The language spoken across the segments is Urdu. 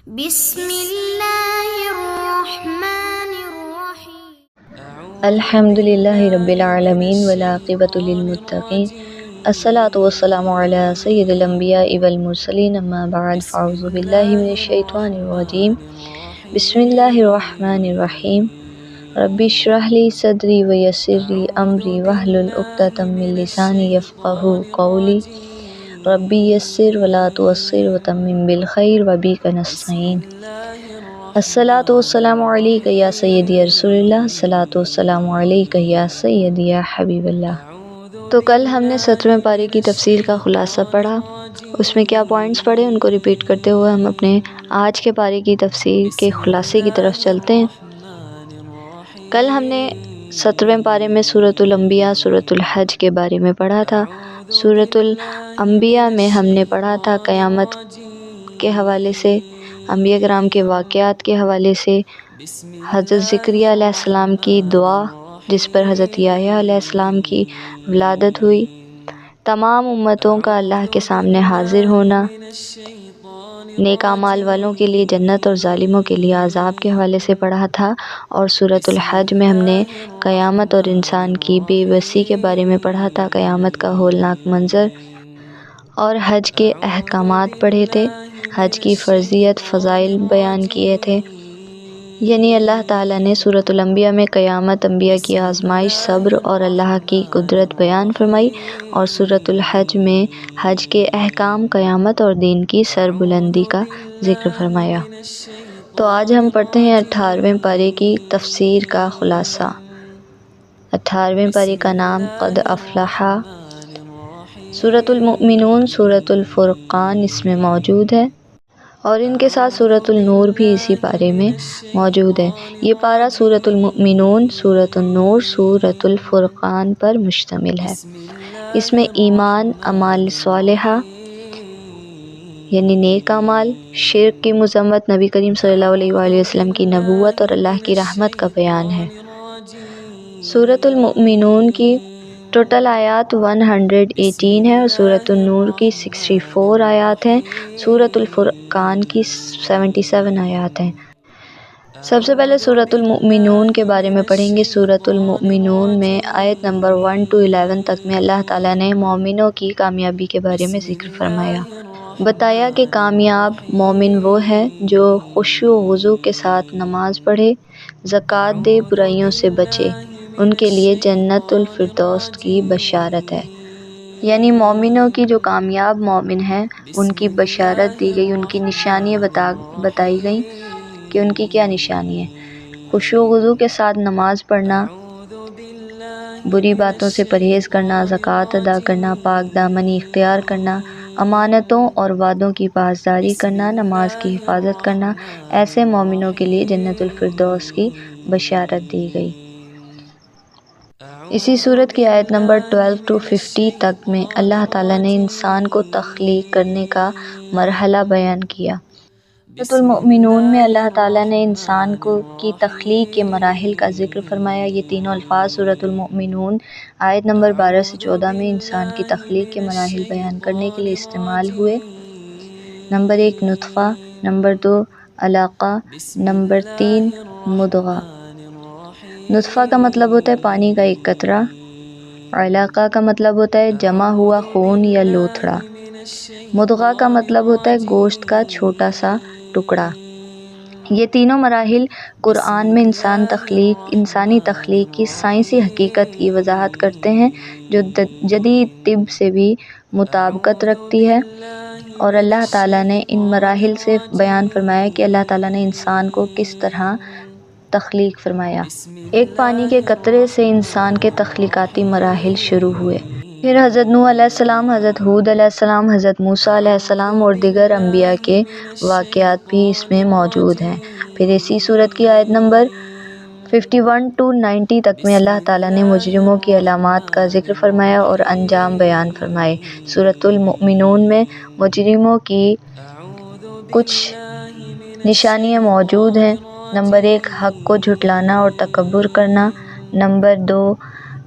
بسم اللہ الرحمن الرحیم الحمد للہ رب العالمین والعاقبۃ للمتقین الصلاۃ والسلام علی سید الانبیاء والمرسلین اما بعد فاعوذ باللہ من الشیطان الرجیم بسم اللہ الرحمن الرحیم رب اشرح لی صدری ویسر لی امری واحلل عقدۃ من لسانی یفقہوا قولی ربی یسر ولا تعسر وتمم بالخیر وبک نستعین الصلاۃ والسلام علیک یا سیدی رسول اللہ، الصلاۃ والسلام علیک یا سیدی یا حبیب اللہ۔ تو کل ہم نے 17ویں پارے کی تفسیر کا خلاصہ پڑھا، اس میں کیا پوائنٹس پڑھے ان کو ریپیٹ کرتے ہوئے ہم اپنے آج کے پارے کی تفسیر کے خلاصے کی طرف چلتے ہیں۔ کل ہم نے 17ویں پارے میں سورۃ الانبیاء سورۃ الحج کے بارے میں پڑھا تھا۔ سورۃ الانبیاء میں ہم نے پڑھا تھا قیامت کے حوالے سے، انبیاء کرام کے واقعات کے حوالے سے، حضرت زکریا علیہ السلام کی دعا جس پر حضرت یحییٰ علیہ السلام کی ولادت ہوئی، تمام امتوں کا اللہ کے سامنے حاضر ہونا، نیک اعمال والوں کے لیے جنت اور ظالموں کے لیے عذاب کے حوالے سے پڑھا تھا۔ اور سورۃ الحج میں ہم نے قیامت اور انسان کی بے بسی کے بارے میں پڑھا تھا، قیامت کا ہولناک منظر اور حج کے احکامات پڑھے تھے، حج کی فرضیت، فضائل بیان کیے تھے۔ یعنی اللہ تعالیٰ نے سورۃ الانبیاء میں قیامت، انبیاء کی آزمائش، صبر اور اللہ کی قدرت بیان فرمائی، اور سورۃ الحج میں حج کے احکام، قیامت اور دین کی سربلندی کا ذکر فرمایا۔ تو آج ہم پڑھتے ہیں 18ویں پارے کی تفسیر کا خلاصہ۔ 18ویں پارے کا نام قد افلح۔ سورۃ المؤمنون، سورۃ الفرقان اس میں موجود ہے، اور ان کے ساتھ سورۃ النور بھی اسی پارے میں موجود ہے۔ یہ پارہ سورۃ المؤمنون، سورۃ النور، سورۃ الفرقان پر مشتمل ہے۔ اس میں ایمان، اعمال صالحہ یعنی نیک اعمال، شرک کی مذمت، نبی کریم صلی اللہ علیہ وآلہ وسلم کی نبوت اور اللہ کی رحمت کا بیان ہے۔ سورۃ المؤمنون کی ٹوٹل آیات 118 ہے، اور سورۃ النور کی 64 آیات ہیں، سورۃ الفرقان کی 77 آیات ہیں۔ سب سے پہلے سورۃ المؤمنون کے بارے میں پڑھیں گے۔ سورۃ المؤمنون میں آیت نمبر 1 to 11 تک میں اللہ تعالیٰ نے مومنوں کی کامیابی کے بارے میں ذکر فرمایا، بتایا کہ کامیاب مومن وہ ہے جو خشوع و خضوع کے ساتھ نماز پڑھے، زکوٰۃ دے، برائیوں سے بچے، ان کے لیے جنت الفردوس کی بشارت ہے۔ یعنی مومنوں کی جو کامیاب مومن ہیں ان کی بشارت دی گئی، ان کی نشانیاں بتائی گئیں کہ ان کی کیا نشانی ہے۔ خشوع و خضوع کے ساتھ نماز پڑھنا، بری باتوں سے پرہیز کرنا، زکوٰۃ ادا کرنا، پاک دامنی اختیار کرنا، امانتوں اور وعدوں کی پاسداری کرنا، نماز کی حفاظت کرنا، ایسے مومنوں کے لیے جنت الفردوس کی بشارت دی گئی۔ اسی سورت کی آیت نمبر 12 to 50 تک میں اللہ تعالیٰ نے انسان کو تخلیق کرنے کا مرحلہ بیان کیا۔ سورۃ المؤمنون میں اللہ تعالیٰ نے انسان کی تخلیق کے مراحل کا ذکر فرمایا۔ یہ تینوں الفاظ سورۃ المؤمنون آیت نمبر 12 سے 14 میں انسان کی تخلیق کے مراحل بیان کرنے کے لیے استعمال ہوئے۔ نمبر 1 نطفہ، نمبر 2 علقہ، نمبر 3 مضغہ۔ نطفہ کا مطلب ہوتا ہے پانی کا ایک قطرہ، علقہ کا مطلب ہوتا ہے جمع ہوا خون یا لوتھڑا، مضغہ کا مطلب ہوتا ہے گوشت کا چھوٹا سا ٹکڑا۔ یہ تینوں مراحل قرآن میں انسانی تخلیق کی سائنسی حقیقت کی وضاحت کرتے ہیں، جو جدید طب سے بھی مطابقت رکھتی ہے، اور اللہ تعالیٰ نے ان مراحل سے بیان فرمایا کہ اللہ تعالیٰ نے انسان کو کس طرح تخلیق فرمایا۔ ایک پانی کے قطرے سے انسان کے تخلیقاتی مراحل شروع ہوئے، پھر حضرت نوح علیہ السلام، حضرت ہود علیہ السلام، حضرت موسیٰ علیہ السلام اور دیگر انبیاء کے واقعات بھی اس میں موجود ہیں۔ پھر اسی سورت کی آیت نمبر 51 to 90 تک میں اللہ تعالیٰ نے مجرموں کی علامات کا ذکر فرمایا اور انجام بیان فرمائے۔ سورۃ المؤمنون میں مجرموں کی کچھ نشانیاں موجود ہیں۔ نمبر 1 حق کو جھٹلانا اور تکبر کرنا، نمبر 2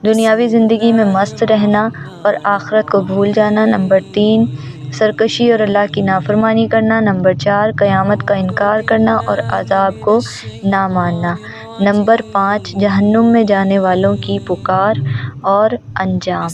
دنیاوی زندگی میں مست رہنا اور آخرت کو بھول جانا، نمبر 3 سرکشی اور اللہ کی نافرمانی کرنا۔ نمبر 4 قیامت کا انکار کرنا اور عذاب کو نہ ماننا۔ نمبر 5 جہنم میں جانے والوں کی پکار اور انجام۔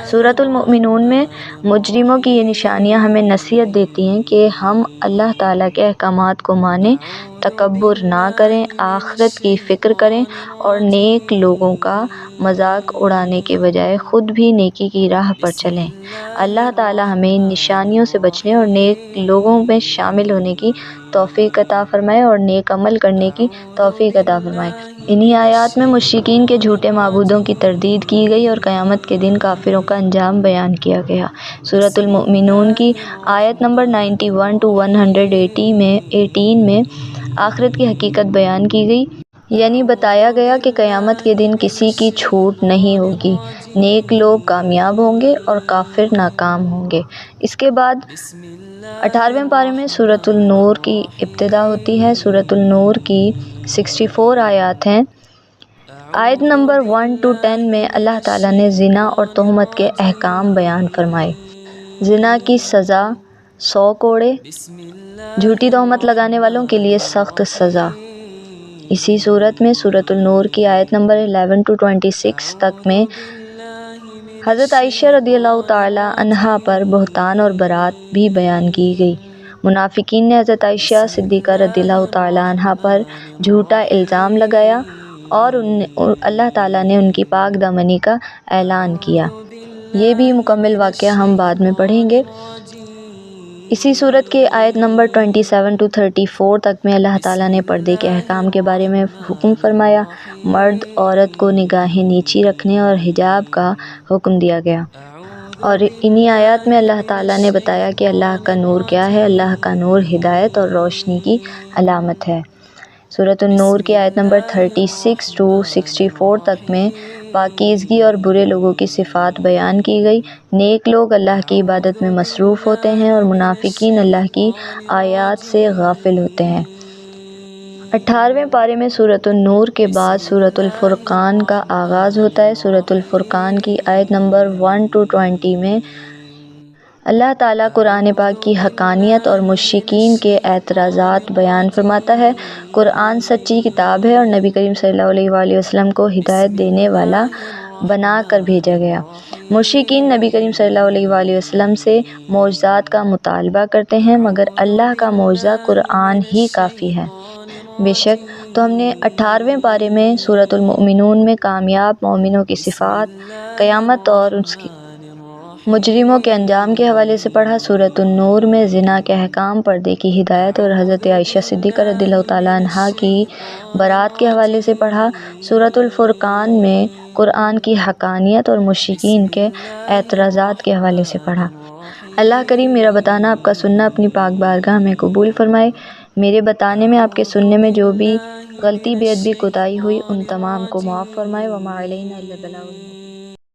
سورۃ المؤمنون میں مجرموں کی یہ نشانیاں ہمیں نصیحت دیتی ہیں کہ ہم اللہ تعالیٰ کے احکامات کو مانیں، تکبر نہ کریں، آخرت کی فکر کریں اور نیک لوگوں کا مذاق اڑانے کے بجائے خود بھی نیکی کی راہ پر چلیں۔ اللہ تعالیٰ ہمیں ان نشانیوں سے بچنے اور نیک لوگوں میں شامل ہونے کی توفیق عطا فرمائے اور نیک عمل کرنے کی توفیق عطا فرمائے۔ انہی آیات میں مشرکین کے جھوٹے معبودوں کی تردید کی گئی اور قیامت کے دن کافروں کا انجام بیان کیا گیا۔ سورۃ المؤمنون کی آیت نمبر 91 to 118 میں آخرت کی حقیقت بیان کی گئی، یعنی بتایا گیا کہ قیامت کے دن کسی کی چھوٹ نہیں ہوگی، نیک لوگ کامیاب ہوں گے اور کافر ناکام ہوں گے۔ اس کے بعد 18ویں پارے میں سورۃ النور کی ابتدا ہوتی ہے۔ سورۃ النور کی 64 آیات ہیں۔ آیت نمبر 1 to 10 میں اللہ تعالیٰ نے زنا اور تہمت کے احکام بیان فرمائے۔ زنا کی سزا 100 کوڑے، جھوٹی تہمت لگانے والوں کے لیے سخت سزا۔ اسی صورت میں سورۃ النور کی آیت نمبر 11 to 26 تک میں حضرت عائشہ رضی اللہ تعالی عنہا پر بہتان اور برات بھی بیان کی گئی۔ منافقین نے حضرت عائشہ صدیقہ رضی اللہ تعالی عنہا پر جھوٹا الزام لگایا اور اللہ تعالیٰ نے ان کی پاک دامنی کا اعلان کیا۔ یہ بھی مکمل واقعہ ہم بعد میں پڑھیں گے۔ اسی صورت کے آیت نمبر 27 to 34 تک میں اللہ تعالیٰ نے پردے کے احکام کے بارے میں حکم فرمایا، مرد عورت کو نگاہیں نیچی رکھنے اور حجاب کا حکم دیا گیا، اور انہی آیات میں اللہ تعالیٰ نے بتایا کہ اللہ کا نور کیا ہے۔ اللہ کا نور ہدایت اور روشنی کی علامت ہے۔ سورۃ النور کی آیت نمبر 36 to 64 تک میں پاکیزگی اور برے لوگوں کی صفات بیان کی گئی۔ نیک لوگ اللہ کی عبادت میں مصروف ہوتے ہیں اور منافقین اللہ کی آیات سے غافل ہوتے ہیں۔ 18ویں پارے میں سورۃ النور کے بعد سورۃ الفرقان کا آغاز ہوتا ہے۔ سورۃ الفرقان کی آیت نمبر 1 to 20 میں اللہ تعالیٰ قرآن پاک کی حقانیت اور مشرکین کے اعتراضات بیان فرماتا ہے۔ قرآن سچی کتاب ہے اور نبی کریم صلی اللہ علیہ وآلہ وسلم کو ہدایت دینے والا بنا کر بھیجا گیا۔ مشرکین نبی کریم صلی اللہ علیہ وآلہ وسلم سے معجزات کا مطالبہ کرتے ہیں، مگر اللہ کا معجزہ قرآن ہی کافی ہے۔ بے شک تو ہم نے 18ویں پارے میں سورۃ المؤمنون میں کامیاب مومنوں کی صفات، قیامت اور اس کی مجرموں کے انجام کے حوالے سے پڑھا۔ سورۃ النور میں زنا کے احکام، پردے کی ہدایت اور حضرت عائشہ صدیقہ رضی اللہ تعالیٰ عنہا کی برات کے حوالے سے پڑھا۔ سورۃ الفرقان میں قرآن کی حقانیت اور مشرکین کے اعتراضات کے حوالے سے پڑھا۔ اللہ کریم میرا بتانا آپ کا سننا اپنی پاک بارگاہ میں قبول فرمائے۔ میرے بتانے میں آپ کے سننے میں جو بھی غلطی بے ادبی کوتاہی ہوئی ان تمام کو معاف فرمائے۔ وما علینا الا البلاغ المبین۔